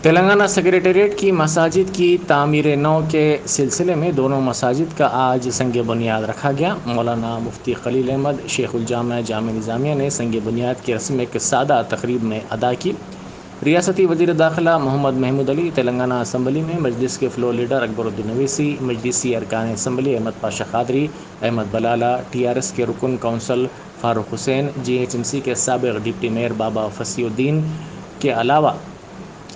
Telangana secretariat की मसाजिद की तामीर नौ के सिलसिले में दोनों मसाजिद का आज संग बुनियाद रखा गया। मौलाना मुफ्ती खलील अहमद शेखुल जामा जामे निज़ामिया ने संग बुनियाद की रस्म एक सादा तकरीब में अदा की। रियासती वज़ीर दाखिला मोहम्मद महमूद अली, तेलंगाना असम्बली में मजलिस के फ्लोर लीडर अकबरुद्दीन अवीसी, मजलिसी अरकान असम्बली अहमद पाशा कादरी, अहमद बलाला, TRS के रुकन कौंसल फ़ारूक हुसैन, GHMC के साबिक़ डिप्टी मेयर बाबा फसीउद्दीन के अलावा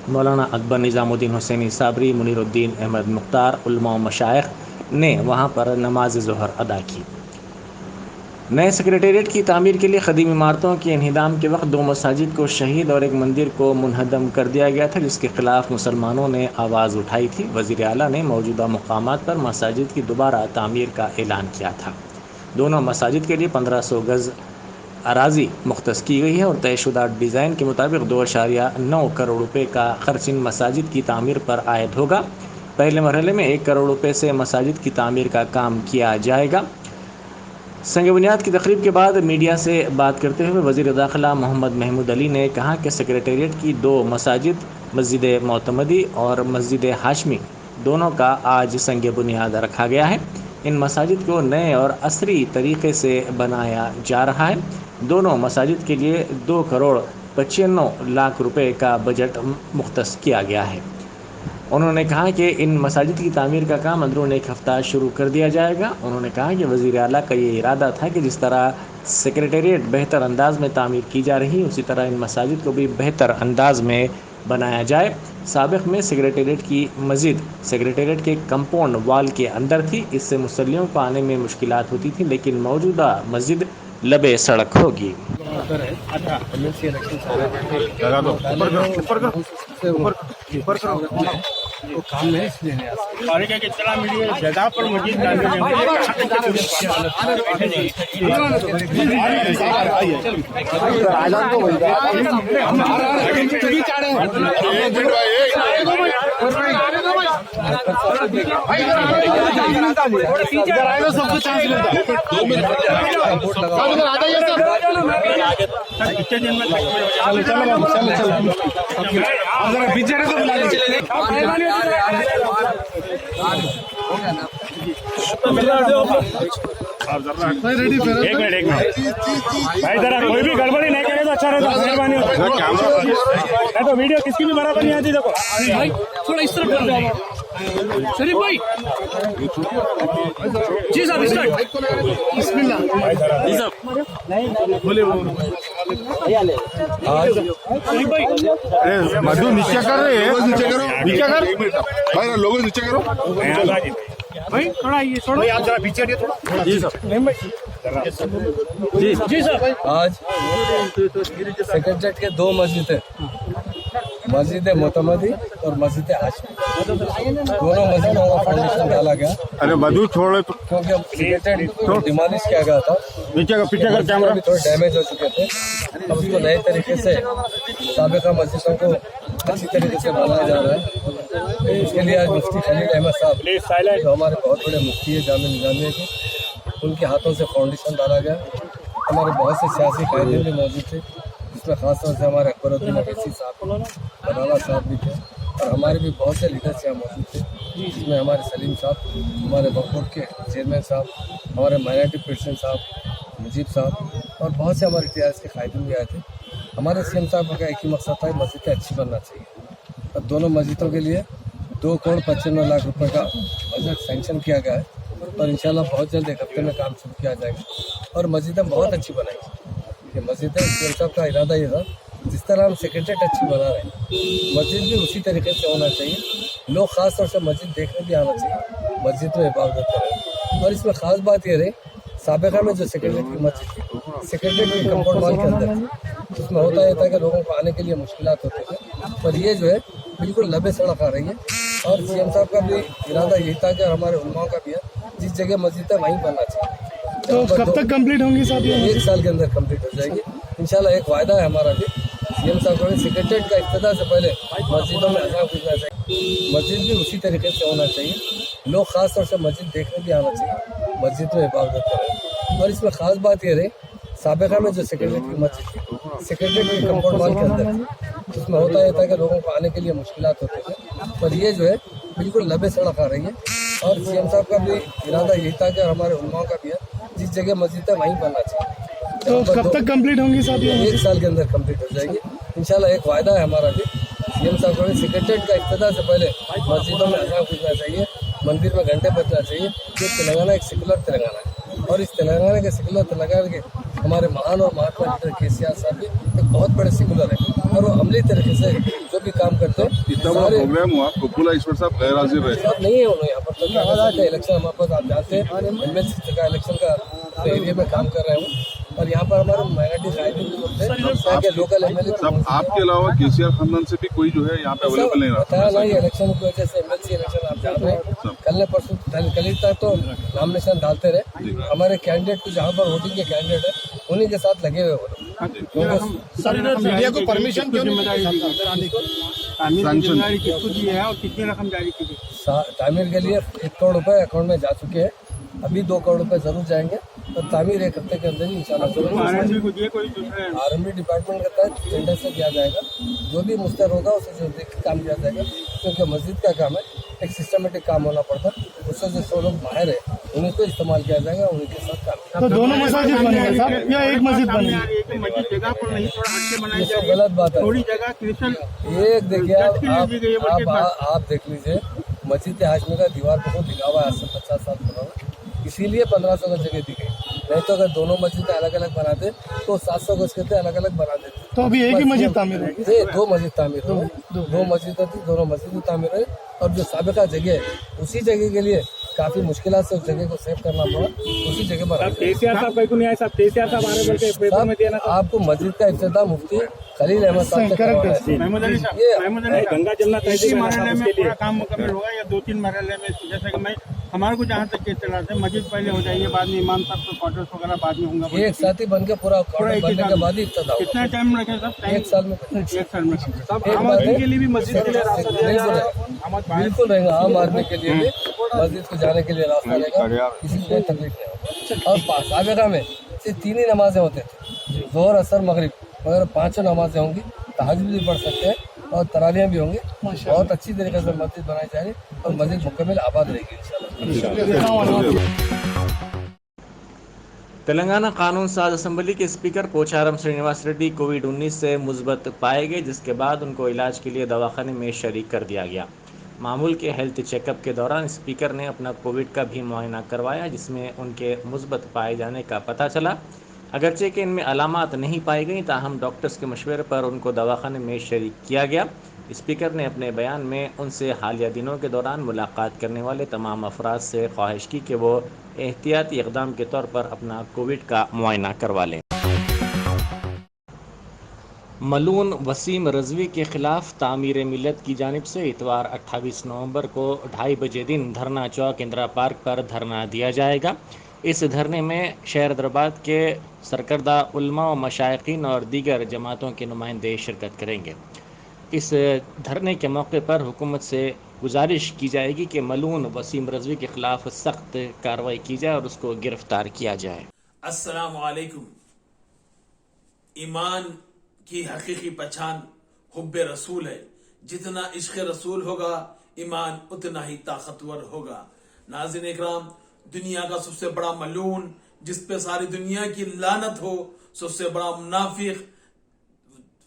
मौलाना अकबर निज़ामुद्दीन हुसैनी साबरी, मुनीरुद्दीन अहमद मुख्तार, उलमा व मशाइख ने वहाँ पर नमाज ज़ोहर अदा की। नए सेक्रेटेरिएट की तामीर के लिए ख़दीम इमारतों के इन्हिदाम के वक्त दो मसाजिद को शहीद और एक मंदिर को मुनहदम कर दिया गया था, जिसके खिलाफ मुसलमानों ने आवाज़ उठाई थी। वज़ीर आला ने मौजूदा मुकामात पर मसाजिद की दोबारा तामीर का ऐलान किया था। दोनों मसाजिद के लिए 1500 गज़ अराजी मुख्तस की गई है और तयशुदा डिज़ाइन के मुताबिक 2.9 करोड़ रुपए का खर्च इन मसाजिद की तामीर पर आयद होगा। पहले मरहले में 1 करोड़ रुपए से मसाजिद की तामीर का काम किया जाएगा। संग बुनियाद की तकरीब के बाद मीडिया से बात करते हुए वज़ीर दाखिला मोहम्मद महमूद अली ने कहा कि सेक्रेटेरिएट की दो मसाजिद, मस्जिद मोतमदी और मस्जिद हाशमी, दोनों का आज संग बुनियाद रखा गया है। इन मसाजिद को नए और असरी तरीक़े से बनाया जा रहा है। दोनों मसाजिद के लिए 2 करोड़ 95 लाख रुपए का बजट मुख्तस किया गया है। उन्होंने कहा कि इन मसाजिद की तामीर का काम अंदरून एक हफ़्ता शुरू कर दिया जाएगा। उन्होंने कहा कि वज़ीर आला का ये इरादा था कि जिस तरह सेक्रेटेरिएट बेहतर अंदाज में तामीर की जा रही, उसी तरह इन मसाजिद को भी बेहतर अंदाज में बनाया जाए। साबिक़ में सेक्रेटेरिएट की मस्जिद सेक्रेटेरिएट के कंपाउंड वाल के अंदर थी, इससे मुसल्लियों को आने में मुश्किलात होती थी, लेकिन मौजूदा मस्जिद लबे सड़क होगी। वो काम है इसलिए जगह पर मस्जिद सबको चांस मिलता है। कितने दिन में चलो बिचारे को बुला लीजिए। एक मिनट भाई, जरा कोई भी गड़बड़ी नहीं करे तो अच्छा रहेगा, मेहरबानी होगी। तो वीडियो किसकी भी बराबर नहीं आती। देखो भाई, थोड़ा इस तरफ कर दो शरीफ भाई। जी साहब, बिस्मिल्लाह जी साहब, बोले शरीफ भाई। मधु नीचे कर रहे हैं, नीचे करो, नीचे कर भाई, लोगों नीचे करो भाई, थोड़ा ये छोड़ो भाई, आप जरा पीछे हटिए थोड़ा। जी साहब, जी जी साहब। आज सेक्रेटेरिएट के दो मस्जिद है, मस्जिद मोतमदी और मस्जिद हाशमी, दोनों मस्जिदों का फाउंडेशन डाला गया। अरे मधु छोड़ो क्योंकि अब सेक्रेटेरिएट डिमोलिश किया गया था, पीछे कर कैमरा भी थोड़े डैमेज हो चुके थे। अब उसको नए तरीके से साबिका मस्जिदों को अच्छी तरीके से बनाया जा रहा है। इसके लिए आज मुफ्ती खलील अहमद साहब, जो हमारे बहुत बड़े मुफ्ती है जामे निज़ामिया के, उनके हाथों से फाउंडेशन डाला गया। हमारे बहुत से सियासी कायदे भी मौजूद थे, जिसमें खासतौर से हमारे अकबरुद्दीन अवीसी साहब, बलाला साहब भी थे, और हमारे भी बहुत से लीडर्स यहाँ मौजूद थे, जिसमें हमारे सलीम साहब, हमारे वक्फ के चेयरमैन साहब, हमारे माइनॉरिटी प्रेसिडेंट साहब मुजीब साहब, और बहुत से हमारे TRS के कायदे भी आए थे। हमारे CM साहब का एक ही मकसद था, मस्जिदें अच्छी बनना चाहिए। और दोनों मस्जिदों के लिए 2 करोड़ 95 लाख रुपए का बजट सैंक्शन किया गया है, और इंशाल्लाह बहुत जल्द एक हफ्ते में काम शुरू किया जाएगा और मस्जिदें बहुत अच्छी बनाएंगी। ये मस्जिदें CM साहब का इरादा ये था, जिस तरह हम सेक्रेटेरिएट अच्छी बना रहे हैं, मस्जिद भी उसी तरीके से होना चाहिए। लोग ख़ास तौर से मस्जिद देखने भी आना चाहिए, मस्जिद में इबादत करें। और इसमें ख़ास बात ये रही, साबिका में जो सेक्रेटेरिएट की मस्जिद थी, सेक्रेटेरिएट के कंपाउंड वॉल के अंदर थी, उसमें होता ये था कि लोगों को आने के लिए मुश्किलात होती थी, पर ये जो है बिल्कुल लबे सड़क आ रही है। और CM साहब का भी इरादा यही था कि हमारे उलमाओं का भी है, जिस जगह मस्जिद है वहीं बनना चाहिए। तो कब तक कंप्लीट होंगी साहब? 1 साल के अंदर कंप्लीट हो जाएगी इंशाल्लाह। एक वायदा है हमारा भी CM साहब का, सेक्रेटेरिएट का इफ्तिताह से पहले मस्जिदों में अज़ान पूछना चाहिए, मस्जिद भी उसी तरीके से होना चाहिए। लोग ख़ास तौर से मस्जिद देखने भी आना चाहिए, मस्जिद में इबादत करें। और इसमें ख़ास बात ये रही, साबिका में जो सेक्रेटेरिएट की मस्जिद थी, सेक्रेटेरिएट के कंपाउंड वॉल के अंदर थी, उसमें होता ये था कि लोगों को आने के लिए मुश्किलात होती थे, पर ये जो है बिल्कुल लंबे सड़क आ रही है। और सीएम साहब का भी इरादा यही था कि हमारे उलमाओं का भी है, जिस जगह मस्जिद है वहीं बनना चाहिए। तो कब तक कंप्लीट होंगी साहब? 1 साल के अंदर कंप्लीट हो जाएगी इंशाल्लाह। एक वायदा है हमारा भी सीएम साहब का, सेक्रेटरीट का इफ्तिताह से पहले मस्जिदों में अज़ान पूछना चाहिए, मंदिर में घंटे बजना चाहिए। ये तेलंगाना एक सेकुलर तेलंगाना है, और इस तेलंगाना के सेकुलर तेलंगाना के हमारे महान और महात्मा लीडर केसीआर साहब भी एक बहुत बड़े सेकुलर है, और वो अमली तरीके से जो भी काम करते हैं। इतना बड़ा प्रोग्राम हुआ, कपूला ईश्वर साहब गैर हाजिर रहे। साहब नहीं है उन्होंने यहाँ पर, तो इलेक्शन हमारे पास आप जानते हैं, एमएलसी का इलेक्शन का एरिया में काम कर रहे हैं, और यहाँ पर हमारे माइनॉरिटी राइटिंग लोकल एमएलए साहब आपके अलावा केसीआर खानदान से भी कोई जो है यहाँ पे अवेलेबल नहीं रहा। बताया नहीं, इलेक्शन की वजह से एमएलसी इलेक्शन आप जान रहे हैं, कल ने परसों कल ही तक तो नॉमिनेशन डालते रहे। हमारे कैंडिडेट को जहाँ पर वोटिंग के कैंडिडेट है उन्हीं के साथ लगे हुए वो लोग। मीडिया को परमिशन क्यों नहीं किसको दी है और कितनी रकम जारी की गई? तामीर के लिए 1 करोड़ रुपए अकाउंट में जा चुके हैं, अभी 2 करोड़ रुपए जरूर जाएंगे, और तामीर 1 हफ्ते के अंदर ही इंशाल्लाह जरूर। आरएमबी डिपार्टमेंट के तहत टेंडर से किया जाएगा, जो भी मुस्तैद होगा उसे देख के काम किया जाएगा, क्योंकि मस्जिद का काम है, एक सिस्टमेटिक काम होना पड़ता है, उससे जो लोग बाहर है उन्हीं को इस्तेमाल किया जाएगा, उन्हीं के साथ काम। तो दोनों मस्जिद बनेंगे साहब या एक मस्जिद बनेगी? मस्जिद जगह पर नहीं, थोड़ा हटके बनाई ये जा सब रही है, गलत बात है। थोड़ी जगह क्रिस्टल ये देखिए आप देख लीजिए, मस्जिद हाशमी का दीवार बहुत दिखा हुआ है, आज से 50 साल पुराना, इसीलिए 1500 गज जगह दी गई। नहीं तो अगर दोनों मस्जिदें अलग अलग बनाते तो 700 गज के थे, अलग अलग बना देते। तो अभी एक ही मस्जिद तामीर होगी? 2 मस्जिद तामीर हो, 2 मस्जिदें थी, दोनों मस्जिदें तामीर हुई, और जो साबिका जगह है उसी जगह के लिए काफी मुश्किल से उस जगह को सेव करना पड़ा, उसी जगह पर। केसीआर साहब कहीं नहीं आए साहब, केसीआर साहब आने बोल के पेपर में दिया ना। आपको मस्जिद का इफ्तिताह मुफ्ती खलील अहमद साहब से करवाना है। महमूद अली साहब, ये महमूद अली गंगा जमुना इसी मरहले में पूरा काम मुकम्मल होगा या 2-3 मरहले में? जैसे कि मैं हमारे को जहाँ तक चला था, मस्जिद पहले हो जाएगी, बाद में इमाम साहब को क्वार्टर्स वगैरह बाद में होगा, एक साथ ही बन के पूरा बनने के बाद ही इफ्तिताह होगा। कितना टाइम लगे सब? 1 साल में। 1 साल में। आम आदमी के लिए भी मस्जिद के लिए रास्ता बिल्कुल रहेगा, आम आदमी के लिए भी मस्जिद को जाने के लिए रास्ता रहेगा, किसी को कोई तकलीफ नहीं होगा। और साबिका में सिर्फ 3 ही नमाजें होते थे, जोहर असर मगरिब, मगर 5 नमाजें होंगी, तहज्जुद भी पढ़ सकते हैं और तरावियां भी होंगी। बहुत अच्छी तरीके से मस्जिद बनाई जाएगी और मस्जिद मुकम्मल आबाद रहेगी इंशाल्लाह। तेलंगाना कानून साज असम्बली के स्पीकर पोचारम श्रीनिवास रेड्डी कोविड-19 से मुस्बत पाए गए, जिसके बाद उनको इलाज के लिए दवाखाने में शरीक कर दिया गया। मामूल के हेल्थ चेकअप के दौरान स्पीकर ने अपना कोविड का भी मुआयना करवाया, जिसमें उनके मुस्बत पाए जाने का पता चला। अगरचे कि इनमें अलामात नहीं पाई गई, ताहम डॉक्टर्स के मशवरे पर उनको दवाखाने में शरीक किया गया। स्पीकर ने अपने बयान में उनसे हालिया दिनों के दौरान मुलाकात करने वाले तमाम अफराद से ख्वाहिश की कि वो एहतियाती इक़दाम के तौर पर अपना कोविड का मुआयना करवा लें। मलून वसीम रज़वी के ख़िलाफ़ तामीर मिलत की जानिब से इतवार 28 नवंबर को 2:30 बजे दिन धरना चौक इंदिरा पार्क पर धरना दिया जाएगा। इस धरने में शहर हैदराबाद के सरकर्दा उलमा व मशाइखीन और दीगर जमातों के नुमाइंदे शिरकत करेंगे। इस धरने के मौके पर हुकूमत से गुजारिश की जाएगी कि मलून वसीम रज़वी के ख़िलाफ़ सख्त कार्रवाई की जाए और उसको गिरफ्तार किया जाए। अस्सलामु अलैकुम। ईमान की हकीकी पहचान हुब्बे रसूल है। जितना इश्क़ रसूल होगा ईमान उतना ही ताकतवर होगा। नाज़रीन इकराम, दुनिया का सबसे बड़ा मलून, जिस पे सारी दुनिया की लानत हो, सबसे बड़ा मुनाफिक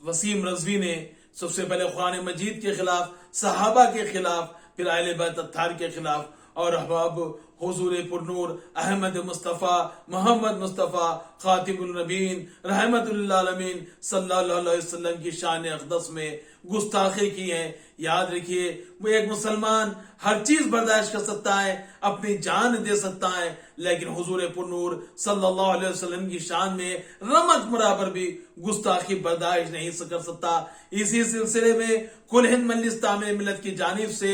वसीम रज़वी ने सबसे पहले कुरान मजीद के खिलाफ, सहाबा के खिलाफ, फिर अहले बैत अत्तार के खिलाफ और अब हुजूर पुरनूर अहमद मुस्तफ़ा मोहम्मद मुस्तफ़ा खातिमुल नबीन रहमतुल्लिल आलमीन सल्लल्लाहु अलैहि वसल्लम की शान अक़दस में गुस्ताखी की है। याद रखिए, वो एक मुसलमान हर चीज बर्दाश्त कर सकता है, अपनी जान दे सकता है, लेकिन हुजूर पुरनूर सल्लल्लाहु अलैहि वसल्लम की शान में रमत बराबर भी गुस्ताखी बर्दाश्त नहीं कर सकता। इसी सिलसिले में कुल हिंद मजलिस तामीर मिल्लत की जानिब से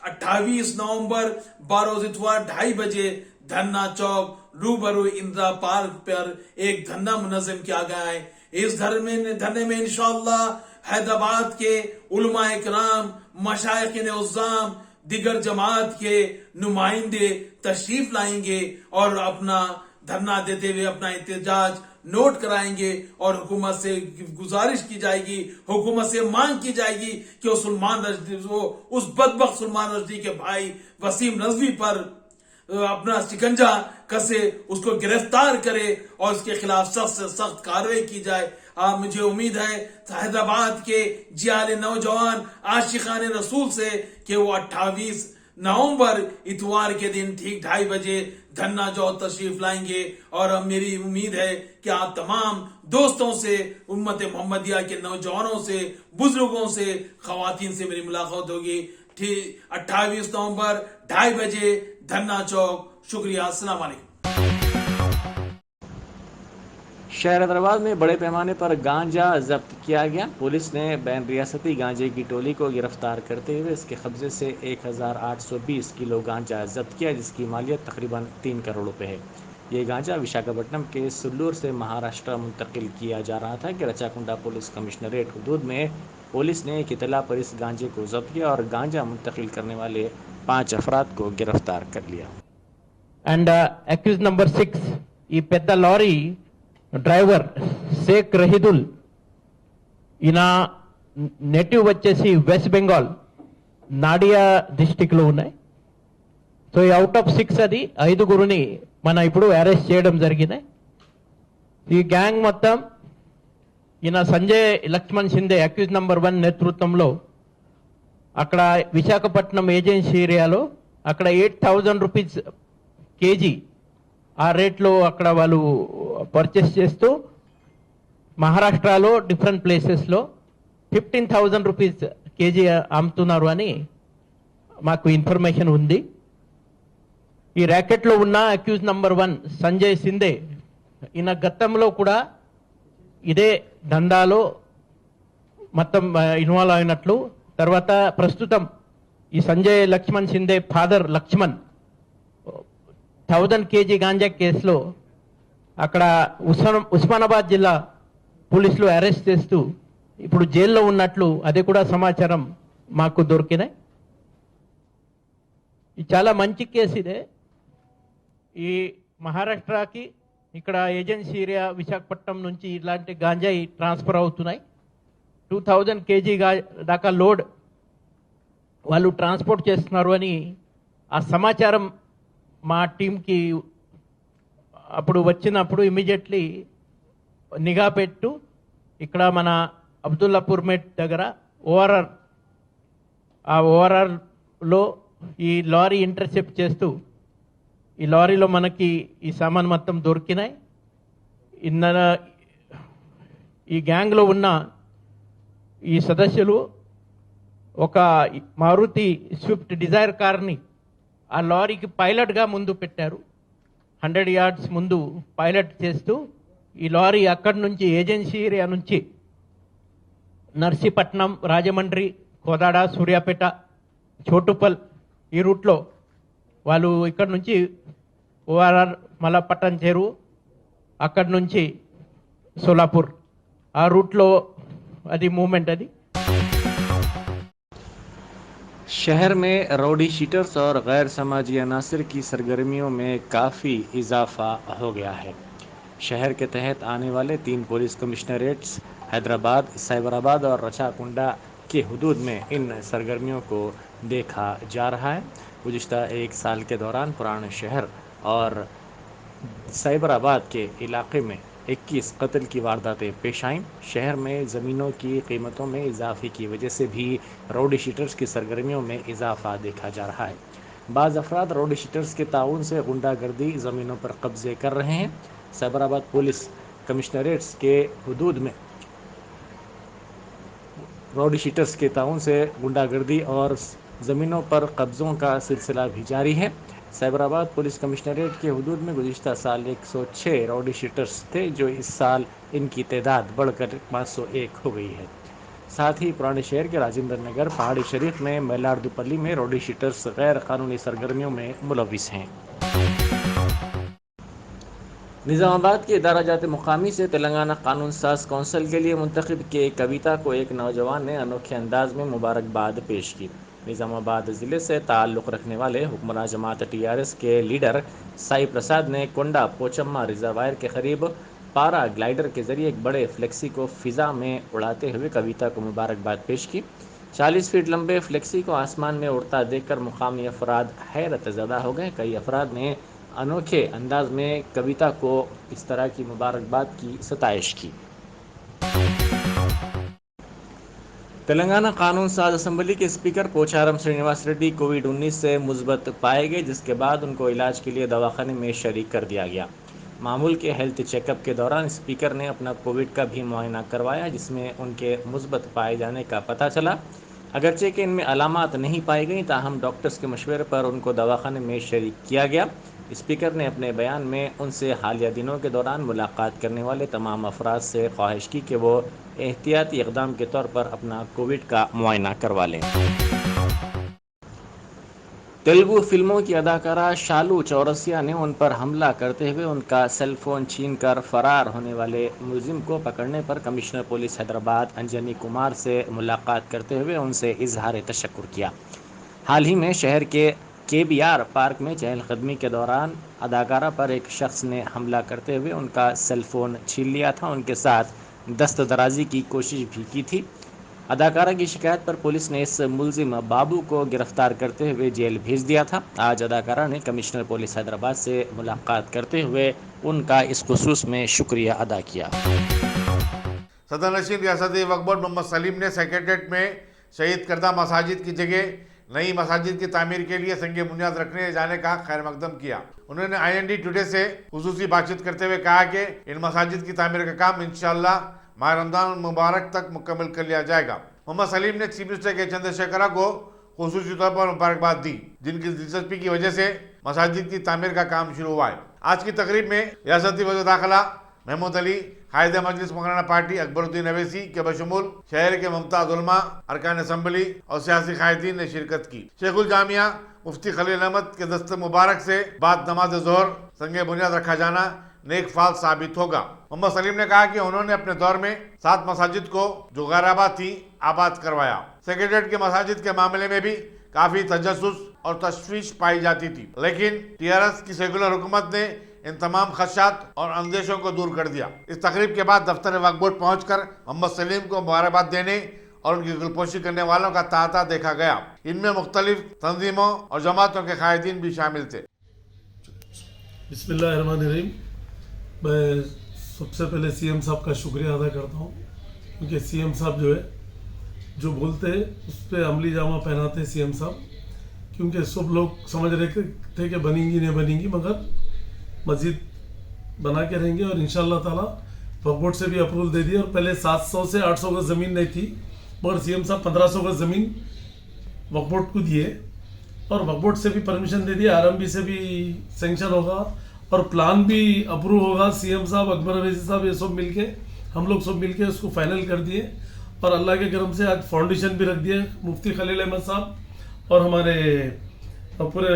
28 नवंबर 12 इतवार 2:30 बजे धरना चौक रूबरू इंदिरा पार्क पर एक धरना मुनज़्ज़म किया गया है। इस धरने में इंशाअल्लाह हैदराबाद के उलमा इकराम, मशाइखिन उज़्ज़ाम, दिगर जमात के नुमाइंदे तशरीफ लाएंगे और अपना धरना देते हुए अपना एहतजाज नोट कराएंगे और हुकूमत से गुजारिश की जाएगी, हुकूमत से मांग की जाएगी कि उस बदबख्त सलमान रश्दी के भाई वसीम रजवी पर अपना शिकंजा कसे, उसको गिरफ्तार करे और उसके खिलाफ सख्त से सख्त कार्रवाई की जाए। मुझे उम्मीद है हैदराबाद के जियाले नौजवान आशिकान रसूल से कि वो 28 नवंबर इतवार के दिन ठीक 2:30 बजे धन्ना चौक तशरीफ लाएंगे। और मेरी उम्मीद है कि आप तमाम दोस्तों से, उम्मत मोहम्मदिया के नौजवानों से, बुजुर्गों से, खवातीन से मेरी मुलाकात होगी ठीक 28 नवंबर 2:30 बजे धन्ना चौक। शुक्रिया, अस्सलाम वालेकुम। शहर हैदराबाद में बड़े पैमाने पर गांजा जब्त किया गया। पुलिस ने बैन रियासती गांजे की टोली को गिरफ्तार करते हुए इसके कब्जे से 1820 किलो गांजा जब्त किया, जिसकी मालियत तकरीबन 3 करोड़ रुपए है। ये गांजा विशाखापट्टनम के सुल्लूर से महाराष्ट्र मुंतकिल किया जा रहा था कि रचाकुंडा पुलिस कमिश्नरेट हदूद में पुलिस ने एक इतला पर इस गांजे को जब्त किया और गांजा मुंतकिल करने वाले 5 अफराद को गिरफ्तार कर लिया। అండ్ అక్యూజ్ నంబర్ 6 ఈ పెద్ద లారీ డ్రైవర్ షేక్ రహీదుల్, ఈయన నేటివ్ వచ్చేసి వెస్ట్ బెంగాల్ నాడియా డిస్టిక్లో ఉన్నాయి. సో ఈ అవుట్ ఆఫ్ 6 అది 5గురిని మన ఇప్పుడు అరెస్ట్ చేయడం జరిగింది. ఈ గ్యాంగ్ మొత్తం ఈయన సంజయ్ లక్ష్మణ్ షిందే అక్యూజ్ నంబర్ 1 నేతృత్వంలో అక్కడ విశాఖపట్నం ఏజెన్సీ ఏరియాలో అక్కడ 8,000 రూపీస్ కేజీ ఆ రేట్లో అక్కడ వాళ్ళు పర్చేస్ చేస్తూ మహారాష్ట్రలో డిఫరెంట్ ప్లేసెస్లో 15,000 రూపీస్ కేజీ అమ్ముతున్నారు అని మాకు ఇన్ఫర్మేషన్ ఉంది. ఈ ర్యాకెట్లో ఉన్న అక్యూజ్ నంబర్ 1 సంజయ్ షిందే, ఈయన గతంలో కూడా ఇదే దందాలో మొత్తం ఇన్వాల్వ్ అయినట్లు, తర్వాత ప్రస్తుతం ఈ సంజయ్ లక్ష్మణ్ షిందే ఫాదర్ లక్ష్మణ్ 1000 కేజీ గాంజా కేసులో అక్కడ ఉస్మానాబాద్ జిల్లా పోలీసులు అరెస్ట్ చేస్తూ ఇప్పుడు జైల్లో ఉన్నట్లు అది కూడా సమాచారం మాకు దొరికినాయి. ఇది చాలా మంచి కేసు. ఇదే ఈ మహారాష్ట్రకి ఇక్కడ ఏజెన్సీ ఏరియా విశాఖపట్నం నుంచి ఇలాంటి గాంజాయి ట్రాన్స్ఫర్ అవుతున్నాయి. 2000 కేజీ దాకా లోడ్ వాళ్ళు ట్రాన్స్పోర్ట్ చేస్తున్నారు అని ఆ సమాచారం మా టీంకి అప్పుడు వచ్చినప్పుడు ఇమీడియట్లీ నిఘా పెట్టు ఇక్కడ మన అబ్దుల్లాపూర్ మేట్ దగ్గర ఓఆర్ఆర్, ఆ ఓఆర్ఆర్లో ఈ లారీ ఇంటర్సెప్ట్ చేస్తూ ఈ లారీలో మనకి ఈ సామాన్ మొత్తం దొరికినాయి. ఈ గ్యాంగ్లో ఉన్న ఈ సదస్సులు ఒక మారుతి స్విఫ్ట్ డిజైర్ కార్ని ఆ లారీకి పైలట్గా ముందు పెట్టారు. 100 yards ముందు పైలట్ చేస్తూ ఈ లారీ అక్కడి నుంచి ఏజెన్సీ ఏరియా నుంచి నర్సీపట్నం, రాజమండ్రి, కోదాడ, సూర్యాపేట, చోటుపల్ ఈ రూట్లో వాళ్ళు ఇక్కడ నుంచి ఓఆర్ఆర్ మలపట్టణం చెరువు, అక్కడి నుంచి సోలాపూర్ ఆ రూట్లో అది మూమెంట్. అది शहर में राउडी शीटर्स और गैर समाजी अनासर की सरगर्मियों में काफ़ी इजाफा हो गया है। शहर के तहत आने वाले 3 पुलिस कमिश्नरेट्स हैदराबाद, साइबराबाद और रचाकुंडा के हुदूद में इन सरगर्मियों को देखा जा रहा है। गुज़िश्ता 1 साल के दौरान पुराने शहर और साइबराबाद के इलाके में 21 कत्ल की वारदातें पेश आईं। शहर में ज़मीनों की कीमतों में इजाफे की वजह से भी राउडी शीटर्स की सरगर्मियों में इजाफा देखा जा रहा है। बाज़ अफराद राउडी शीटर्स के ताउन से गुंडागर्दी ज़मीनों पर कब्जे कर रहे हैं। साइबराबाद पुलिस कमिश्नरेट्स के हुदूद में राउडी शीटर्स के ताउन से गुंडागर्दी और ज़मीनों पर कब्ज़ों का सिलसिला भी जारी है। साइबराबाद पुलिस कमिश्नरेट के हुदूद में गुज़िश्ता साल 106 राउडी शीटर्स थे, जो इस साल इनकी तादाद बढ़कर 501 हो गई है। साथ ही पुराने शहर के राजेंद्र नगर, पहाड़ी शरीफ में, मैलार्दुपल्ली में राउडी शीटर्स गैर कानूनी सरगर्मियों में मुलविस हैं। निज़ामाबाद के इदारा जात मुकामी से तेलंगाना कानून साज कौंसिल के लिए मुंतखब की एक कविता को एक नौजवान ने अनोखे अंदाज में मुबारकबाद पेश की। निज़ामाबाद ज़िले से ताल्लुक़ रखने वाले हुक्मरान जमात TRS के लीडर साई प्रसाद ने कोंडा पोचम्मा रिजर्वायर के करीब पारा ग्लाइडर के जरिए एक बड़े फ्लेक्सी को फिज़ा में उड़ाते हुए कविता को मुबारकबाद पेश की। 40 फीट लंबे फ्लेक्सी को आसमान में उड़ता देखकर मुकामी अफराद हैरत ज़दा हो गए। कई अफराद ने अनोखे अंदाज में कविता को इस तरह की मुबारकबाद की सताइश की। तेलंगाना कानून साज असम्बली के स्पीकर पोचारम श्रीनिवास रेड्डी कोविड-19 से मुस्बत पाए गए, जिसके बाद उनको इलाज के लिए दवाखाने में शरीक कर दिया गया। मामूल के हेल्थ चेकअप के दौरान स्पीकर ने अपना कोविड का भी मुआयना करवाया, जिसमें उनके मुस्बत पाए जाने का पता चला। अगरचे कि इनमें अलामात नहीं पाई गई, ताहम डॉक्टर्स के मशवरे पर उनको दवाखाने में शरीक किया गया। स्पीकर ने अपने बयान में उनसे हालिया दिनों के दौरान मुलाकात करने वाले तमाम अफराद से ख्वाहिश की कि वो एहतियाती इक़दाम के तौर पर अपना कोविड का मुआयना करवा लें। तेलुगु फिल्मों की अदाकारा शालू चौरसिया ने उन पर हमला करते हुए उनका सेल फोन छीनकर फरार होने वाले मुलजिम को पकड़ने पर कमिश्नर पुलिस हैदराबाद अंजनी कुमार से मुलाकात करते हुए उनसे इजहार तशक्कुर किया। हाल ही में शहर के KBR पार्क में चहलकदमी के दौरान अदाकारा पर एक शख्स ने हमला करते हुए उनका सेल फोन छीन लिया था। उनके साथ दस्तदराजी की कोशिश भी की थी। अदाकारा की शिकायत पर पुलिस ने इस मुलजिम बाबू को गिरफ्तार करते हुए जेल भेज दिया था। आज अदाकारा ने कमिश्नर पुलिस हैदराबाद से मुलाकात करते हुए उनका इस खुसूस में शुक्रिया अदा किया। सदरनशीन रियासती वक्फ बोर्ड मोहम्मद सलीम ने सेक्रेटरीट में शहीद करदा मसाजिद की जगह नई मसाजिद की तामीर के लिए संग बुनियाद रखने जाने का खैर मकदम किया। उन्होंने IND टुडे से खुसूसी बातचीत करते हुए कहा कि इन मसाजिद की तामीर का काम इंशाअल्लाह माह रमजान मुबारक तक मुकम्मल कर लिया जाएगा। मोहम्मद सलीम ने चीफ मिनिस्टर के चंद्रशेखरा को खुसूसी तौर पर मुबारकबाद दी, जिनकी दिलचस्पी की वजह से मसाजिद की तामीर का काम शुरू हुआ है। आज की तकरीब में रियासती वज़ीर दाखिला महमूद अली, कायद मजलिस मौलाना पार्टी अकबरुद्दीन अवैसी के बशमूल शहर के मुमताज़ उलमा, अरकान असम्बली और सियासी कायदीन ने शिरकत की। शेखुल जामिया मुफ्ती खलील अहमद के दस्त मुबारक से बाद नमाज ज़ोहर संग बुनियाद रखा जाना नेक फाल साबित होगा। मोहम्मद सलीम ने कहा कि उन्होंने अपने दौर में 7 मसाजिद को जो गैराबाद थी आबाद करवाया। सेक्रेटरीट के मसाजिद के मामले में भी काफी तजस्सुस और तशवीश पाई जाती थी, लेकिन TRS की सेकुलर हुकूमत ने इन तमाम खदशात और अंदेशों को दूर कर दिया। इस तकरीब के बाद दफ्तर वक्फ बोर्ड पहुंचकर मोहम्मद सलीम को मुबारकबाद देने और उनकी गुलपोशी करने वालों का तांता देखा गया। इनमें मुख्तलिफ तंजीमों और जमातों के कायदीन भी शामिल थे। बिस्मिल्लाहिर्रहमानिर्रहीम। मैं सबसे पहले CM साहब का शुक्रिया अदा करता हूँ, क्योंकि CM साहब जो है जो बोलते हैं उस पर अमली जामा पहनाते हैं CM साहब, क्योंकि सब लोग समझ रहे थे कि बनेंगी नहीं बनेंगी, मगर मस्जिद बना के रहेंगे और इंशाअल्लाह ताला वक्फ बोर्ड से भी अप्रूवल दे दिया। और पहले 700 से 800 गज ज़मीन नहीं थी, मगर CM साहब 1500 गज ज़मीन वक्फ बोर्ड को दिए और वक्फ बोर्ड से भी परमिशन दे दिया, RMB से भी सेंक्शन होगा और प्लान भी अप्रूव होगा। CM साहब, अकबर अवैसी साहब, ये सब मिलके हम लोग सब मिलके उसको फाइनल कर दिए और अल्लाह के करम से आज फाउंडेशन भी रख दिए। मुफ्ती खलील अहमद साहब और हमारे पूरे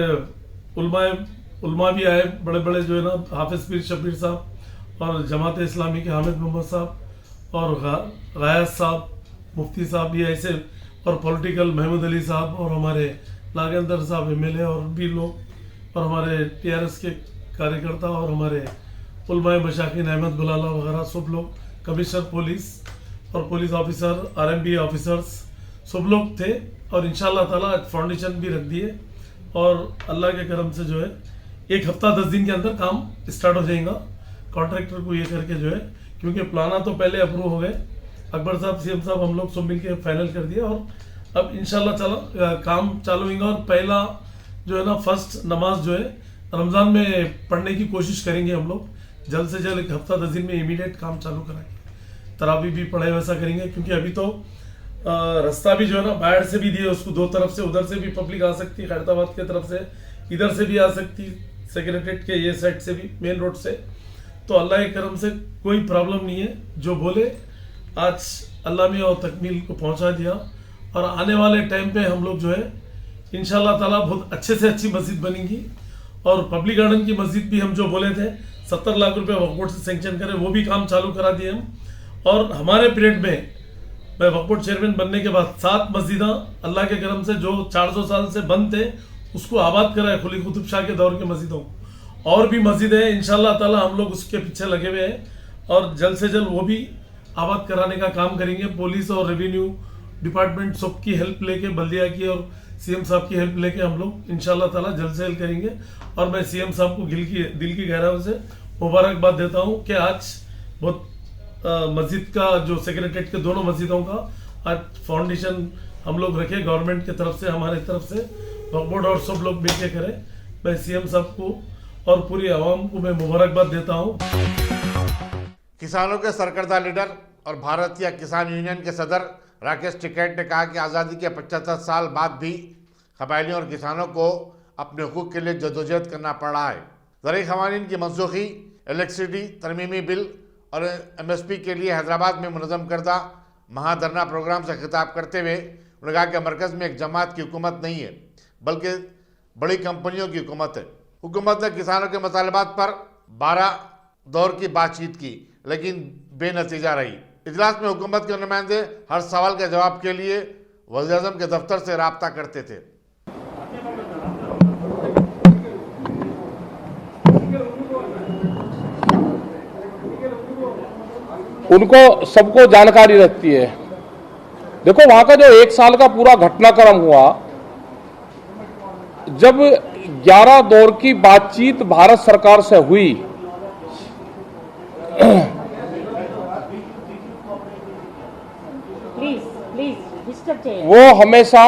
उलमा भी आए, बड़े बड़े जो है ना, हाफिज पीर शबीर साहब और जमात इस्लामी के हामिद मोहम्मद साहब और गायस साहब, मुफ्ती साहब भी ऐसे, और पॉलिटिकल महमूद अली साहब और हमारे नागेंद्र साहब MLA और भी लोग, और हमारे TRS के कार्यकर्ता और हमारे उलमा मशाकिन अहमद बुलाला वगैरह सब लोग, कमिश्नर पुलिस और पुलिस ऑफिसर, RMB ऑफिसर्स सब लोग थे। और इंशाअल्लाह ताला फाउंडेशन भी रख दिए और अल्लाह के करम से जो है 1 हफ्ता 10 दिन के अंदर काम स्टार्ट हो जाएगा। कॉन्ट्रैक्टर को ये करके जो है, क्योंकि प्लाना तो पहले अप्रूव हो गए, अकबर साहब, CM साहब, हम लोग सब मिलके फाइनल कर दिया और अब इंशाल्लाह काम चालू होगा। और पहला जो है ना, फर्स्ट नमाज जो है रमज़ान में पढ़ने की कोशिश करेंगे हम लोग, जल्द से जल्द 1 हफ्ता 10 दिन में इमीडिएट काम चालू कराएंगे। तरावी भी पढ़ाई वैसा करेंगे, क्योंकि अभी तो रास्ता भी जो है ना बाहर से भी दिए उसको, 2 तरफ से, उधर से भी पब्लिक आ सकती है, खैरताबाद की तरफ से, इधर से भी आ सकती, सेक्रेटरीट के ये साइड से भी, मेन रोड से। तो अल्लाह के करम से कोई प्रॉब्लम नहीं है, जो बोले आज अल्लाह में और तकमील को पहुंचा दिया। और आने वाले टाइम पे हम लोग जो है इंशाल्लाह ताला बहुत अच्छे से अच्छी मस्जिद बनेगी। और पब्लिक गार्डन की मस्जिद भी हम जो बोले थे 70 लाख रुपए वक्फ बोर्ड से सेंक्शन करें, वो भी काम चालू करा दिए हम। और हमारे पीरियड में मैं वक्फ बोर्ड चेयरमैन बनने के बाद 7 मस्जिदा अल्लाह के करम से जो 400 साल से बंद थे उसको आबाद कराए, खुली कुतुब शाह के दौर के मस्जिदों। और भी मस्जिद है इंशाल्लाह ताला, हम लोग उसके पीछे लगे हुए हैं और जल्द से जल्द वो भी आबाद कराने का काम करेंगे। पुलिस और रेवेन्यू डिपार्टमेंट सबकी हेल्प लेके, बल्दिया की और सीएम साहब की हेल्प लेके हम लोग इंशाल्लाह ताला जल्द से जल्द करेंगे। और मैं सीएम साहब को दिल की गहराइयों से मुबारकबाद देता हूँ कि आज बहुत मस्जिद का जो सेक्रेटरीट के दोनों मस्जिदों का आज फाउंडेशन हम लोग रखे, गवर्नमेंट की तरफ से, हमारे तरफ से, बोर्ड और सब लोग मिलकर करें। मैं सीएम साहब को और पूरी आवाम को मैं मुबारकबाद देता हूँ। किसानों के सरकर्दा लीडर और भारतीय किसान यूनियन के सदर राकेश टिकैत ने कहा कि आज़ादी के 75 साल बाद भी कबायलियों और किसानों को अपने हुकूक के लिए जदोजहद करना पड़ रहा है। ज़रूरी क़वानीन की मनसूखी, इलेक्ट्रिसिटी तरमीमी बिल और MSP के लिए हैदराबाद में मुनज़्ज़म करदा महाधरना प्रोग्राम से खिताब करते हुए उन्होंने कहा कि मरकज़ में एक जमात की हुकूमत नहीं है, बल्कि बड़ी कंपनियों की हुकूमत है। हुकूमत ने किसानों के मुतालबात पर 12 दौर की बातचीत की, लेकिन बेनतीजा रही। इजलास में हुकूमत के नुमाइंदे हर सवाल के जवाब के लिए वज़ीर-ए-आज़म के दफ्तर से राब्ता करते थे। उनको सबको जानकारी रहती है। देखो, वहां का जो 1 साल का पूरा घटनाक्रम हुआ, जब 11 दौर की बातचीत भारत सरकार से हुई, वो हमेशा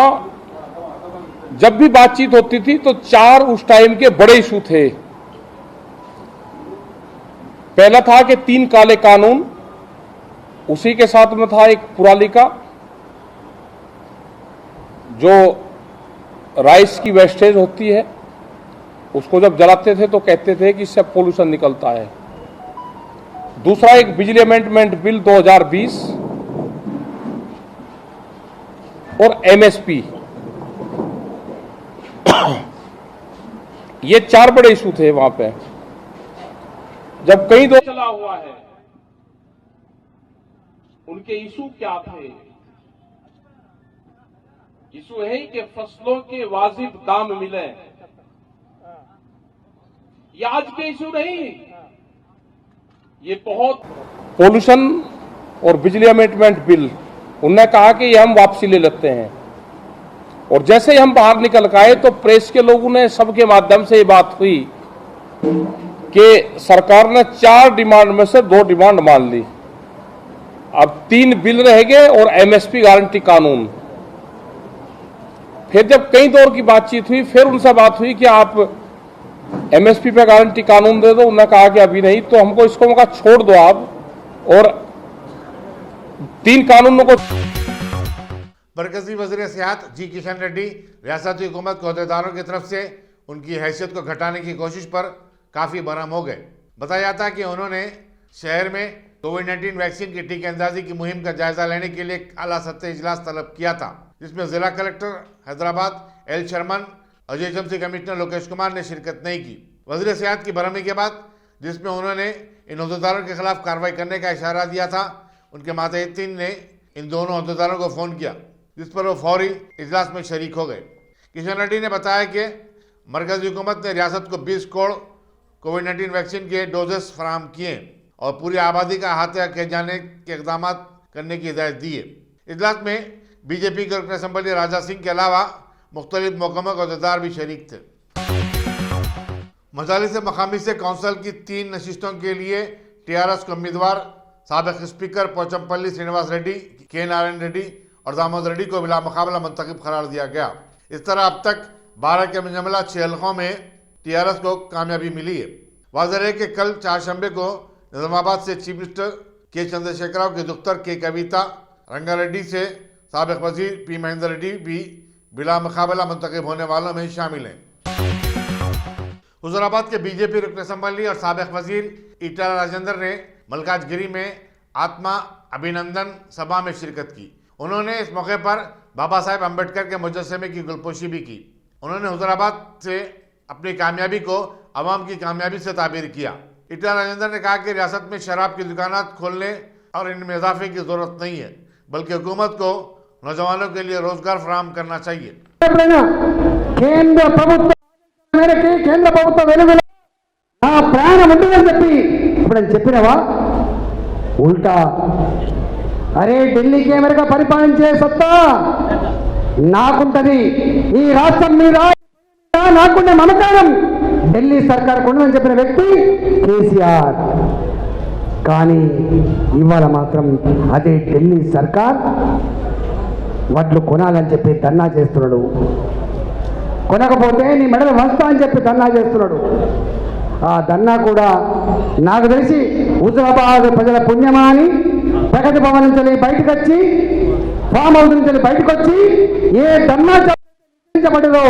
जब भी बातचीत होती थी तो 4 उस टाइम के बड़े इशू थे। पहला था कि 3 काले कानून, उसी के साथ में था एक पुरालिका, जो राइस की वेस्टेज होती है, उसको जब जलाते थे तो कहते थे कि इससे पोल्यूशन निकलता है। दूसरा एक बिजली अमेंडमेंट बिल 2020 और MSP, ये 4 बड़े इशू थे वहां पे। जब कई दो चला हुआ है, उनके इशू क्या थे? इशू है कि फसलों के वाजिब दाम मिले। ये आज के इशू नहीं, ये बहुत पोल्यूशन और बिजली अमेंडमेंट बिल, उन्होंने कहा कि ये हम वापसी ले लेते हैं। और जैसे ही हम बाहर निकल गए तो प्रेस के लोगों ने सबके माध्यम से ये बात हुई कि सरकार ने 4 डिमांड में से 2 डिमांड मान ली। अब 3 बिल रह गए और MSP गारंटी कानून। फिर जब कई दौर की बातचीत हुई, फिर उनसे बात हुई कि आप MSP पे गारंटी कानून दे दो। उन्होंने कहा कि अभी नहीं, तो हमको इसको मौका छोड़ दो आप, और 3 कानूनों को। मरकजी वज़ीर सियाहत जी किशन रेड्डी रियासती हुकूमत के अहदेदारों की तरफ से उनकी हैसियत को घटाने की कोशिश पर काफ़ी बरहम हो गए। बताया जाता है कि उन्होंने शहर में कोविड-19 वैक्सीन की टीके अंदाजी की मुहिम का जायजा लेने के लिए एक आला सतह इजलास तलब किया था, जिसमें जिला कलेक्टर हैदराबाद L शर्मन और GHMC कमिश्नर लोकेश कुमार ने शिरकत नहीं की। वज़ीर सियाहत की बरहमी के बाद, जिसमें उन्होंने इन अहदेदारों के खिलाफ कार्रवाई करने का इशारा दिया था, उनके मातहतीन ने इन दोनों अहदेदारों को फ़ोन किया, जिस पर वो फौरी इजलास में शरीक हो गए। किशन रेड्डी ने बताया कि मरकजी हुकूमत ने रियासत को 20 करोड़ कोविड-19 वैक्सीन के डोजेस फराहम किए और पूरी आबादी का अहाता किए जाने के इकदाम करने की हिदायत दी है। इजलास में BJP के रुकन असम्बली राजा सिंह के अलावा मुख्तलिफ महकमों के अहदेदार भी शरीक थे। मजालिस मकामी से कौंसिल की 3 नशिस्तों के लिए TRS के उम्मीदवार साबिक स्पीकर पोचमपल्ली श्रीनिवास रेड्डी, K नारायण रेड्डी और दामोद रेड्डी को बिला मुकाबला मुंतखब करार दिया गया। इस तरह अब तक 12 के मुजमला 6 हलकों में TRS को कामयाबी मिली है। वाज़ेह है कि कल 4 शंबे को निजामाबाद से chief minister K Chandrashekhar Rao की दुख्तर K कविता रंगारेड्डी से साबिक वजीर P महेंद्र रेड्डी भी बिला मुकाबला मुंतखब होने वालों में शामिल हैं। हुजूराबाद के BJP रुकन असम्बली और साबिक वजीर ईटाला राजेंद्र ने मलकाजगिरी में आत्मा अभिनंदन सभा में शिरकत की। उन्होंने इस मौके पर बाबा साहेब अम्बेडकर के मुजस्समे की गुलपोशी भी की। उन्होंने हुजूराबाद से अपनी कामयाबी को अवाम की कामयाबी से ताबीर किया। ईटाला राजेंद्र ने कहा कि रियासत में शराब की दुकानात खोलने और इनमें इजाफे की जरूरत नहीं है, बल्कि हुकूमत को नौजवानों के लिए रोजगार फराहम करना चाहिए। కేంద్ర ప్రభుత్వ వెలుగులో నా ప్రాణం ఉంటుందని చెప్పి ఇప్పుడు చెప్పినవా ఉల్టా అరే ఢిల్లీకి అమెరికా పరిపాలించే సత్తా నాకుంటది, ఈ రాష్ట్రం మీద నాకుండే మమకారం ఢిల్లీ సర్కార్ ఉండదని చెప్పిన వ్యక్తి కేసీఆర్. కానీ ఇవాళ మాత్రం అదే ఢిల్లీ సర్కార్ వడ్లు కొనాలని చెప్పి ధర్నా చేస్తున్నాడు. కొనకపోతే నీ మెడలు వస్తా అని చెప్పి ధర్నా చేస్తున్నాడు. ఆ ధర్నా కూడా నాకు తెలిసి హుజరాబాద్ ప్రజల పుణ్యమా అని ప్రగతి భవన్ నుంచి బయటకు వచ్చి, ఫామ్ హౌస్ నుంచి బయటకు వచ్చి ఏ ధర్నా పడ్డదో,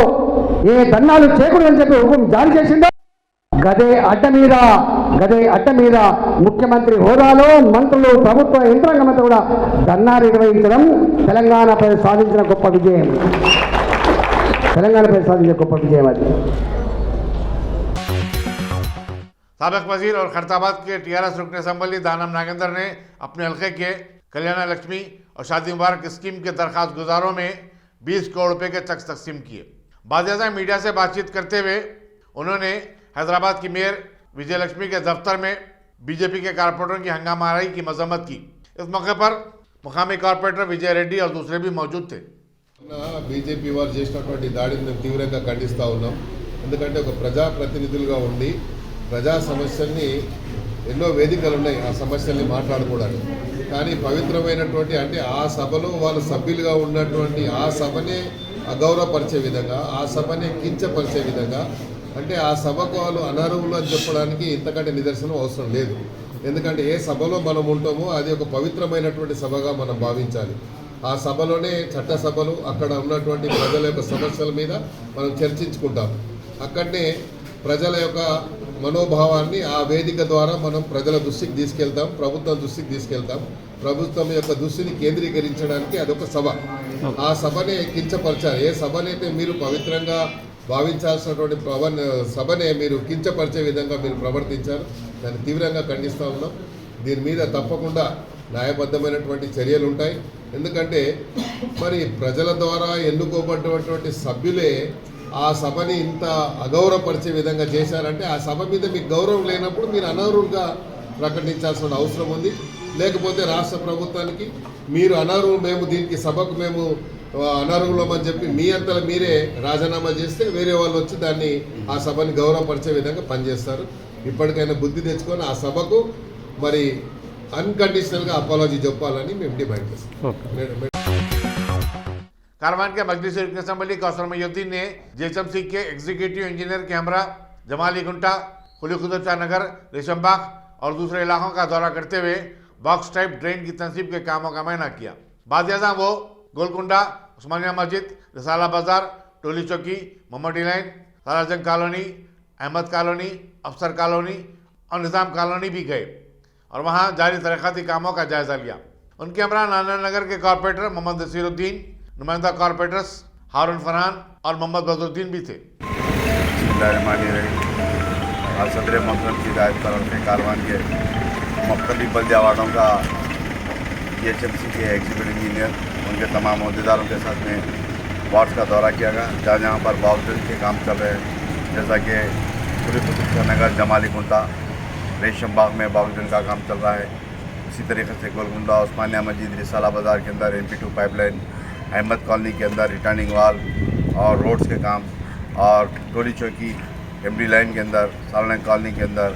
ఏ ధర్నాలు చేయకూడదని చెప్పి హుకుం జారీ చేసిందో గదే అడ్డ మీద ముఖ్యమంత్రి హోదాలో మంత్రులు, ప్రభుత్వ యంత్రాంగం అంతా కూడా ధర్నా నిర్వహించడం తెలంగాణపై సాధించిన గొప్ప విజయం. తెలంగాణపై సాధించిన గొప్ప విజయం అది. साबिक वजीर और खैरताबाद के टीआरएस रुकने संबंधी दानम नागेंद्र ने अपने हल्के के कल्याण लक्ष्मी और शादी मुबारक स्कीम के दरखास्त गुजारों में 20 करोड़ रुपए के चेक तकसीम किए। बादशाह मीडिया से बातचीत करते हुए उन्होंने हैदराबाद की मेयर विजय लक्ष्मी के दफ्तर में बीजेपी के कारपोरेटरों की हंगामाराई की मजम्मत की। इस मौके पर मुकामी कारपोरेटर विजय रेड्डी और दूसरे भी मौजूद थे। బీజేపీ వారు చేసినటువంటి దాడిని మేము తీవ్రంగా ఖండిస్తూ ఉన్నాం. ఎందుకంటే ఒక ప్రజాప్రతినిధులుగా ఉండి ప్రజా సమస్యల్ని ఎన్నో వేదికలు ఉన్నాయి ఆ సమస్యల్ని మాట్లాడుకోవడానికి. కానీ పవిత్రమైనటువంటి అంటే ఆ సభలో వాళ్ళు సభ్యులుగా ఉన్నటువంటి ఆ సభనే అగౌరవపరిచే విధంగా, ఆ సభనే కించపరిచే విధంగా, అంటే ఆ సభకు వాళ్ళు అనర్హులు అని చెప్పడానికి ఇంతకంటే నిదర్శనం అవసరం లేదు. ఎందుకంటే ఏ సభలో మనం ఉంటామో అది ఒక పవిత్రమైనటువంటి సభగా మనం భావించాలి. ఆ సభలోనే చట్టసభలు అక్కడ ఉన్నటువంటి ప్రజల యొక్క సమస్యల మీద మనం చర్చించుకుంటాం. అక్కడనే ప్రజల యొక్క మనోభావాన్ని ఆ వేదిక ద్వారా మనం ప్రజల దృష్టికి తీసుకెళ్తాం, ప్రభుత్వం దృష్టికి తీసుకెళ్తాం. ప్రభుత్వం యొక్క దృష్టిని కేంద్రీకరించడానికి అదొక సభ. ఆ సభనే కించపరచాలి. ఏ సభనైతే మీరు పవిత్రంగా భావించాల్సినటువంటి సభనే మీరు కించపరిచే విధంగా మీరు ప్రవర్తించారు. దాన్ని తీవ్రంగా ఖండిస్తూ ఉన్నాం. దీని మీద తప్పకుండా న్యాయబద్ధమైనటువంటి చర్యలు ఉంటాయి. ఎందుకంటే మరి ప్రజల ద్వారా ఎన్నుకోబడినటువంటి సభ్యులే ఆ సభని ఇంత అగౌరవపరిచే విధంగా చేశారంటే ఆ సభ మీద మీకు గౌరవం లేనప్పుడు మీరు అనర్హులుగా ప్రకటించాల్సిన అవసరం ఉంది. లేకపోతే రాష్ట్ర ప్రభుత్వానికి మీరు అనర్హులు, మేము దీనికి సభకు మేము అనర్హులమని చెప్పి మీ అంతలో మీరే రాజీనామా చేస్తే వేరే వాళ్ళు వచ్చి దాన్ని ఆ సభని గౌరవపరిచే విధంగా పనిచేస్తారు. ఇప్పటికైనా బుద్ధి తెచ్చుకొని ఆ సభకు మరి అన్కండిషనల్గా అపాలజీ చెప్పాలని మేము డిమాండ్ చేస్తాం. कारवान के मजलिस रुकने संबंधी कौसर मयुद्दीन ने जेएचएमसी के एग्जीक्यूटिव इंजीनियर के हमरा जमाली गुंटा, कुली खुदरचा नगर, रेशमबाग और दूसरे इलाकों का दौरा करते हुए बॉक्स टाइप ड्रेन की तंसीब के कामों का मायना किया। बाद वो गोलकुंडा, उस्मानिया मस्जिद, रिसाला बाजार, टोली चौकी, मोहम्मदी लाइन, सालाजंग कॉलोनी, अहमद कॉलोनी, अफसर कॉलोनी और निज़ाम कॉलोनी भी गए और वहाँ जारी तरक्याती कामों का जायजा लिया। उनके हमरा नाना नगर के कॉर्पोरेटर मोहम्मद नसीरुद्दीन, नुमाइंदा कॉर्पोरेटर्स हारून फरहान और मोहम्मद बदरुद्दीन भी थे। सदर मोहतरम की हिदायत पर उनके कारवान के मुख्तलिफ बल्दिया वार्डों का जेएचएमसी के एग्जीक्यूटिव इंजीनियर उनके तमाम अहदेदारों के साथ में वार्ड्स का दौरा किया गया, जहाँ जहाँ पर बाउंड्री के काम चल रहे हैं, जैसा कि कुली खुदरचा नगर, जमाली गुंटा, रेशमबाग में बाउंड्री का काम चल रहा है। इसी तरीके से गोलकुंडा, उस्मानिया मस्जिद, रिसाला बाज़ार के अंदर MP2 पाइपलाइन, अहमद कॉलोनी के अंदर रिटर्निंग वाल और रोड्स के काम, और टोली चौकी, एमडी लाइन के अंदर, सालना कॉलोनी के अंदर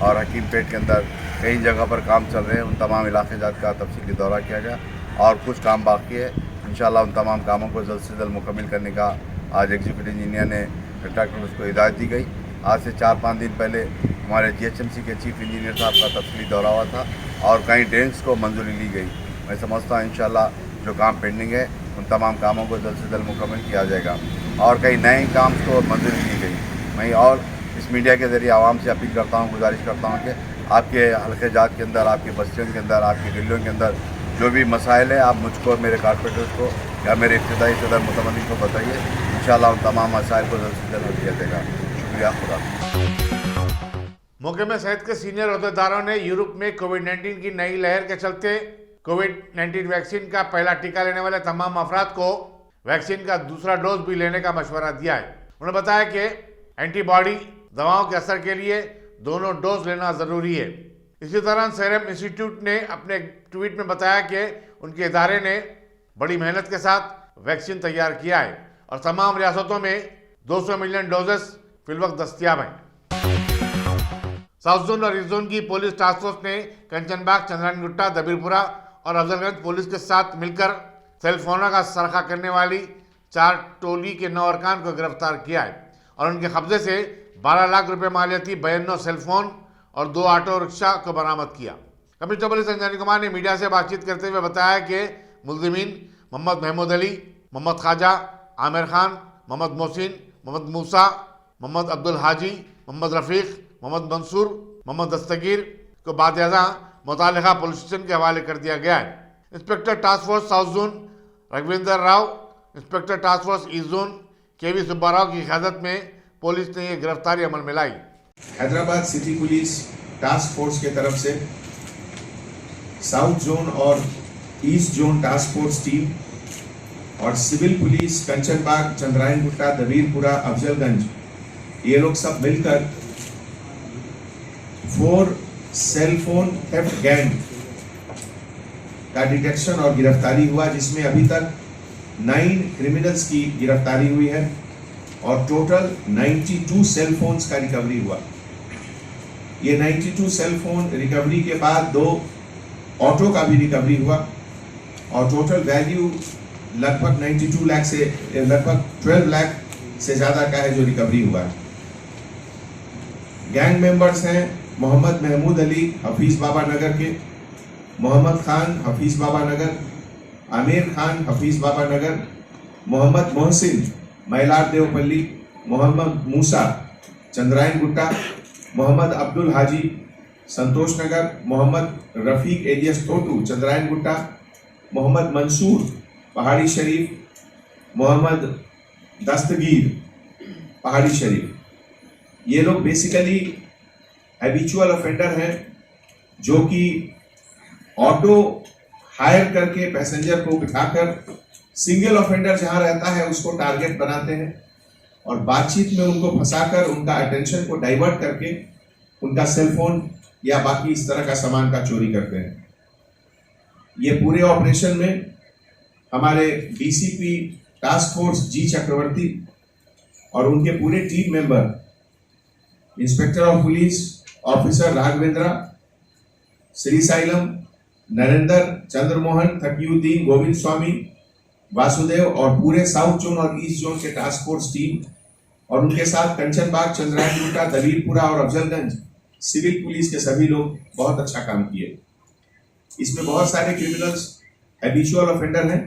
और हकीम पेट के अंदर कई जगह पर काम चल रहे हैं। उन तमाम इलाके जात का तफसीली दौरा किया गया और कुछ काम बाकी है। इंशाल्लाह उन तमाम कामों को जल्द से जल्द मुकम्मल करने का आज एग्जीक्यूटिव इंजीनियर ने कंट्रैक्टर्स को हिदायत दी गई। आज से 4-5 दिन पहले हमारे जेएचएमसी के चीफ इंजीनियर साहब का तफसीली दौरा हुआ था और कई ड्रेन्स को मंजूरी ली गई। मैं समझता हूँ इंशाल्लाह जो काम पेंडिंग है उन तमाम कामों को जल्द से जल्द मुकम्मल किया जाएगा और कई नए काम को मंजूरी दी गई। मैं और इस मीडिया के ज़रिए आवाम से अपील करता हूँ, गुजारिश करता हूँ कि आपके हल्के जात के अंदर, आपकी बस्तियों के अंदर, आपकी गलियों के अंदर जो भी मसाइल है आप मुझको, मेरे कारपोरेटर्स को या मेरे इब्तदाई सदर मुतमदी को बताइए। इंशाल्लाह उन तमाम मसाइल को जल्द से जल्द हल किया जाएगा। शुक्रिया, खुदा। मौके में सहित के सीनियर अहदेदारों ने यूरोप में कोविड-19 की नई लहर के चलते कोविड-19 वैक्सीन का पहला टीका लेने वाले तमाम अफराद को वैक्सीन का दूसरा डोज भी लेने का मशवरा दिया है। उन्होंने बताया कि एंटीबॉडी दवाओं के असर के लिए दोनों डोज लेना जरूरी है। इसी दौरान सेरम इंस्टीट्यूट ने अपने ट्वीट में बताया कि उनके इदारे ने बड़ी मेहनत के साथ वैक्सीन तैयार किया है और तमाम रियासतों में 200 मिलियन डोजेस फिलवक्त दस्तियाब हैं। साउथ जोन और ईस्ट जोन की पुलिस टास्क फोर्स ने कंचनबाग, चंद्रायणगुट्टा, दबीरपुरा और अफजलगंज पुलिस के साथ मिलकर सेलफोनों का सरखा करने वाली 4 टोली के 9 अरकान को गिरफ्तार किया है और उनके कब्जे से 12 लाख रुपए मालियती 92 सेलफोन और 2 ऑटो रिक्शा को बरामद किया। कमिश्नर पुलिस अंजनी कुमार ने मीडिया से बातचीत करते हुए बताया कि मुलजिमीन मोहम्मद महमूद अली, मोहम्मद ख्वाजा, आमिर खान, मोहम्मद मोहसिन, मोहम्मद मूसा, मोहम्मद अब्दुल हाजी, मोहम्मद रफीक, मोहम्मद मंसूर, मोहम्मद दस्तगीर को बादयाजा मुतालिका पुलिस स्टेशन के हवाले कर दिया गया है। Inspector task force south zone Raghavinder Rao, inspector task force east zone KV Subbarao की क़यादत में पुलिस ने यह गिरफ्तारी अमल में लाई। Hyderabad city police task force के तरफ से साउथ जोन और east zone task force team और सिविल पुलिस कंचनबाग, चंद्रायणगुट्टा, दबीरपुरा, अफजलगंज, ये लोग सब मिलकर 4 सेलफोन थेफ्ट गैंग का डिटेक्शन और गिरफ्तारी हुआ, जिसमें अभी तक 9 क्रिमिनल्स की गिरफ्तारी हुई है और टोटल 92 सेलफोन्स का रिकवरी हुआ। ये 92 सेलफोन रिकवरी के बाद 2 ऑटो का भी रिकवरी हुआ और टोटल वैल्यू लगभग 92 लाख से लगभग 12 लाख से ज़्यादा का है जो रिकवरी हुआ है। गैंग मेंबर्स हैं मोहम्मद महमूद अली, हफीज़ बाबा नगर के, मोहम्मद खान, हफीज़ बाबा नगर, आमिर खान, हफीज़ बाबा नगर, मोहम्मद मोहसिन, मैलार देवपल्ली, मोहम्मद मूसा, चंद्रायणगुट्टा, मोहम्मद अब्दुल हाजी, संतोष नगर, मोहम्मद रफीक एलियस टोटू, चंद्रायणगुट्टा, मोहम्मद मंसूर, पहाड़ी शरीफ, मोहम्मद दस्तगीर, पहाड़ी शरीफ। ये लोग बेसिकली हैबिचुअल ऑफेंडर हैं जो कि ऑटो हायर करके पैसेंजर को बिठाकर सिंगल ऑफेंडर जहां रहता है उसको टारगेट बनाते हैं और बातचीत में उनको फंसाकर उनका अटेंशन को डाइवर्ट करके उनका सेलफोन या बाकी इस तरह का सामान का चोरी करते हैं। ये पूरे ऑपरेशन में हमारे DCP task force ji Chakravarti और उनके पूरे team member, inspector of police officer Raghavendra, Srisailam, Narendra, Chandramohan, Takiyuddin, Govind Swamy, Vasudev और पूरे साउथ जोन और ईस्ट जोन के टास्क फोर्स टीम और उनके साथ कंचनबाग, चंद्रायणगुट्टा, दबीरपुरा और अफजलगंज सिविल पुलिस के सभी लोग बहुत अच्छा काम किए। इसमें बहुत सारे क्रिमिनल्स हैबिचुअल ऑफेंडर हैं,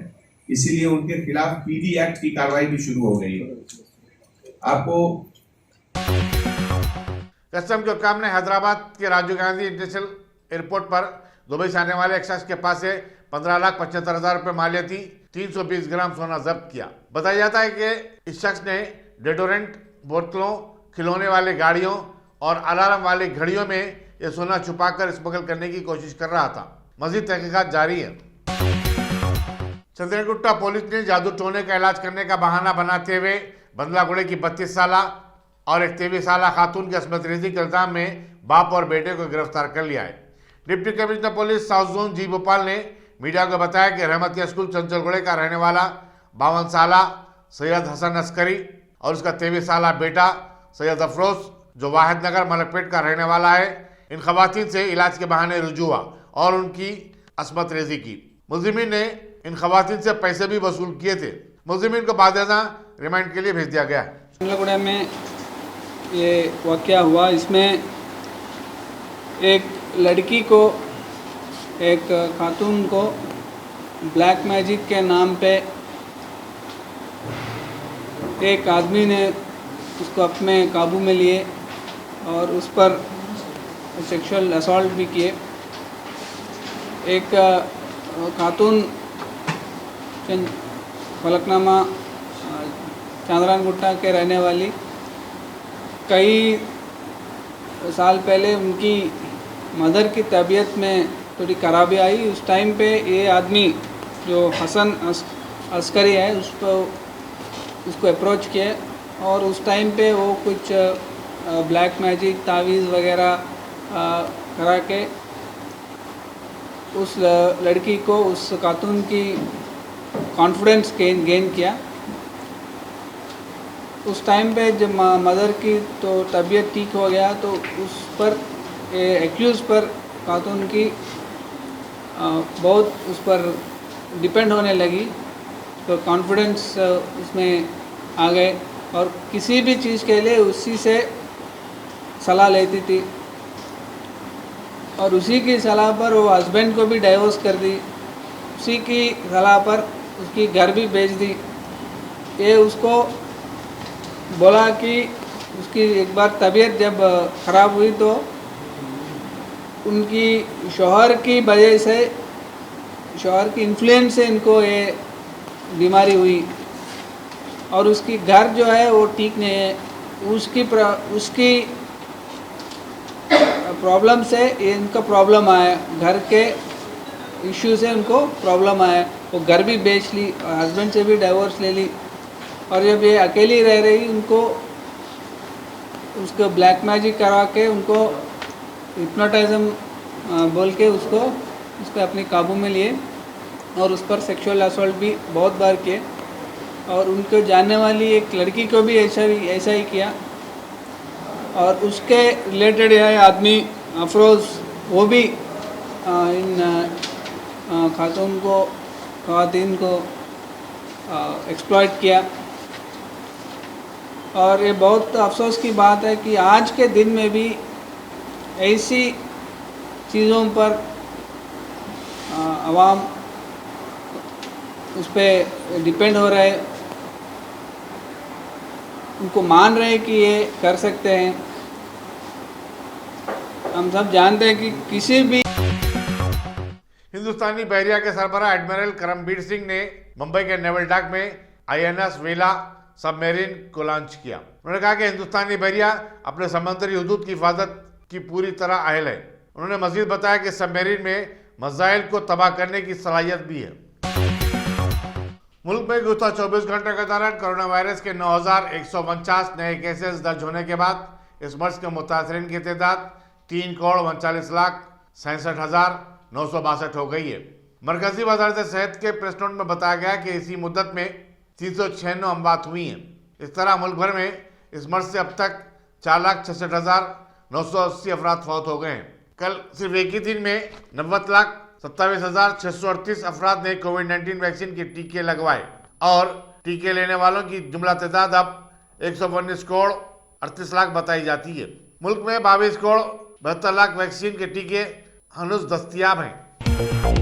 इसीलिए उनके खिलाफ पीडी एक्ट की कार्रवाई भी शुरू हो गई है। आपको कस्टम के हुक्काम ने हैदराबाद के राजीव गांधी इंटरनेशनल एयरपोर्ट पर दुबई से आने वाले एक शख्स के पास से 15,75,000 रुपये मालियती 320 ग्राम सोना जब्त किया। बताया जाता है कि इस शख्स ने डेडोरेंट बोतलों, खिलौने वाले गाड़ियों और अलार्म वाली घड़ियों में यह सोना छुपाकर स्मगल करने की कोशिश कर रहा था। मजीद तहकीकात जारी है। चंद्रायणगुट्टा पुलिस ने जादू टोने का इलाज करने का बहाना बनाते हुए बंदलागुड़े की 32 साल और एक 23 साल खातून की असमत रेजी के इल्जाम में बाप और बेटे को गिरफ्तार कर लिया है। Deputy commissioner police south zone ji Bhopal ने मीडिया को बताया कि रहमतिया स्कूल चंचलगुड़े का रहने वाला 52 साल सैयद हसन अस्करी और उसका 23 साल बेटा सैयद अफरोज जो वाहिद नगर मलकपेट का रहने वाला है, इन खवातीन से इलाज के बहाने रुजू हुआ और उनकी असमत रेजी की। मुलजिमीन ने इन खवातीन से पैसे भी वसूल किए थे। मुलजिमीन को बादशाह रिमांड के लिए भेज दिया गया। चंद्रायणगुड़ा में ये वाक़या हुआ, इसमें एक लड़की को, एक खातून को ब्लैक मैजिक के नाम पे एक आदमी ने उसको अपने काबू में लिए और उस पर सेक्सुअल असॉल्ट भी किए। एक खातून फलकनामा चंद्रायणगुट्टा के रहने वाली, कई साल पहले उनकी मदर की तबीयत में थोड़ी खराबी आई। उस टाइम पे ये आदमी जो हसन अस्करी है उसको अप्रोच किए और उस टाइम पे वो कुछ ब्लैक मैजिक तावीज़ वगैरह करा के उस लड़की को, उस खातून की कॉन्फिडेंस गेन किया। उस टाइम पे जब मदर की तो तबीयत ठीक हो गया तो उस पर एक्यूज़ पर खातून की बहुत उस पर डिपेंड होने लगी, तो कॉन्फिडेंस उसमें आ गए और किसी भी चीज़ के लिए उसी से सलाह लेती थी और उसी की सलाह पर वो हस्बैंड को भी डाइवोर्स कर दी, उसी की सलाह पर उसकी घर भी बेच दी। ये उसको बोला कि उसकी एक बार तबीयत जब ख़राब हुई तो उनकी शौहर की वजह से, शौहर की इन्फ्लुएंस से इनको ये बीमारी हुई और उसकी घर जो है वो ठीक नहीं है, उसकी प्रॉब्लम से ये इनका प्रॉब्लम आया, घर के इश्यू से उनको प्रॉब्लम आया। वो घर भी बेच ली, हस्बैंड से भी डाइवोर्स ले ली और जब ये अकेली रह रही उनको उसको ब्लैक मैजिक करवा के, उनको हिप्नोटिज्म बोल के उसको अपने काबू में लिए और उस पर सेक्सुअल असॉल्ट भी बहुत बार किए और उनको जानने वाली एक लड़की को भी ऐसा ही किया और उसके रिलेटेड है आदमी अफरोज़, वो भी इन ख़वातीन को एक्सप्लॉइट किया। और ये बहुत अफसोस की बात है कि आज के दिन में भी ऐसी चीज़ों पर आवाम उस पर डिपेंड हो रहे, उनको मान रहे कि ये कर सकते हैं। हम सब जानते हैं कि किसी भी हिंदुस्तानी बहरिया के सरबराह एडमिरल करमबीर सिंह ने मुंबई के नेवल डॉक में INS वेला सबमरीन को लॉन्च किया। उन्होंने कहा कि हिंदुस्तानी बहरिया अपने समुद्री हुदूद की हिफाजत की पूरी तरह अहल है। उन्होंने मजीद बताया कि सबमरीन में मज़ाइल को तबाह करने की सलाहियत भी है। मुल्क में गुज़श्ता 24 घंटे के दौरान कोरोना वायरस के 9,149 नए केसेस दर्ज होने के बाद इस मर्ज के मुतासरीन की तादाद 3,39,67,962 हो गई है। मरकजी वज़ारत सेहत के प्रेस नोट में बताया गया कि इसी मुद्दत में 396 अमवात हुई हैं। इस तरह मुल्क भर में इस मर्ज से अब तक 4,66,980 अफराद फौत हो गए हैं। कल सिर्फ एक ही दिन में 90,27,638 अफराद ने कोविड-19 वैक्सीन के टीके लगवाए और टीके लेने वालों की जुमला तादाद अब 119 करोड़ 38 लाख बताई जाती है। मुल्क में 22 करोड़ 72 लाख वैक्सीन के टीके हनुज दस्तयाब हैं।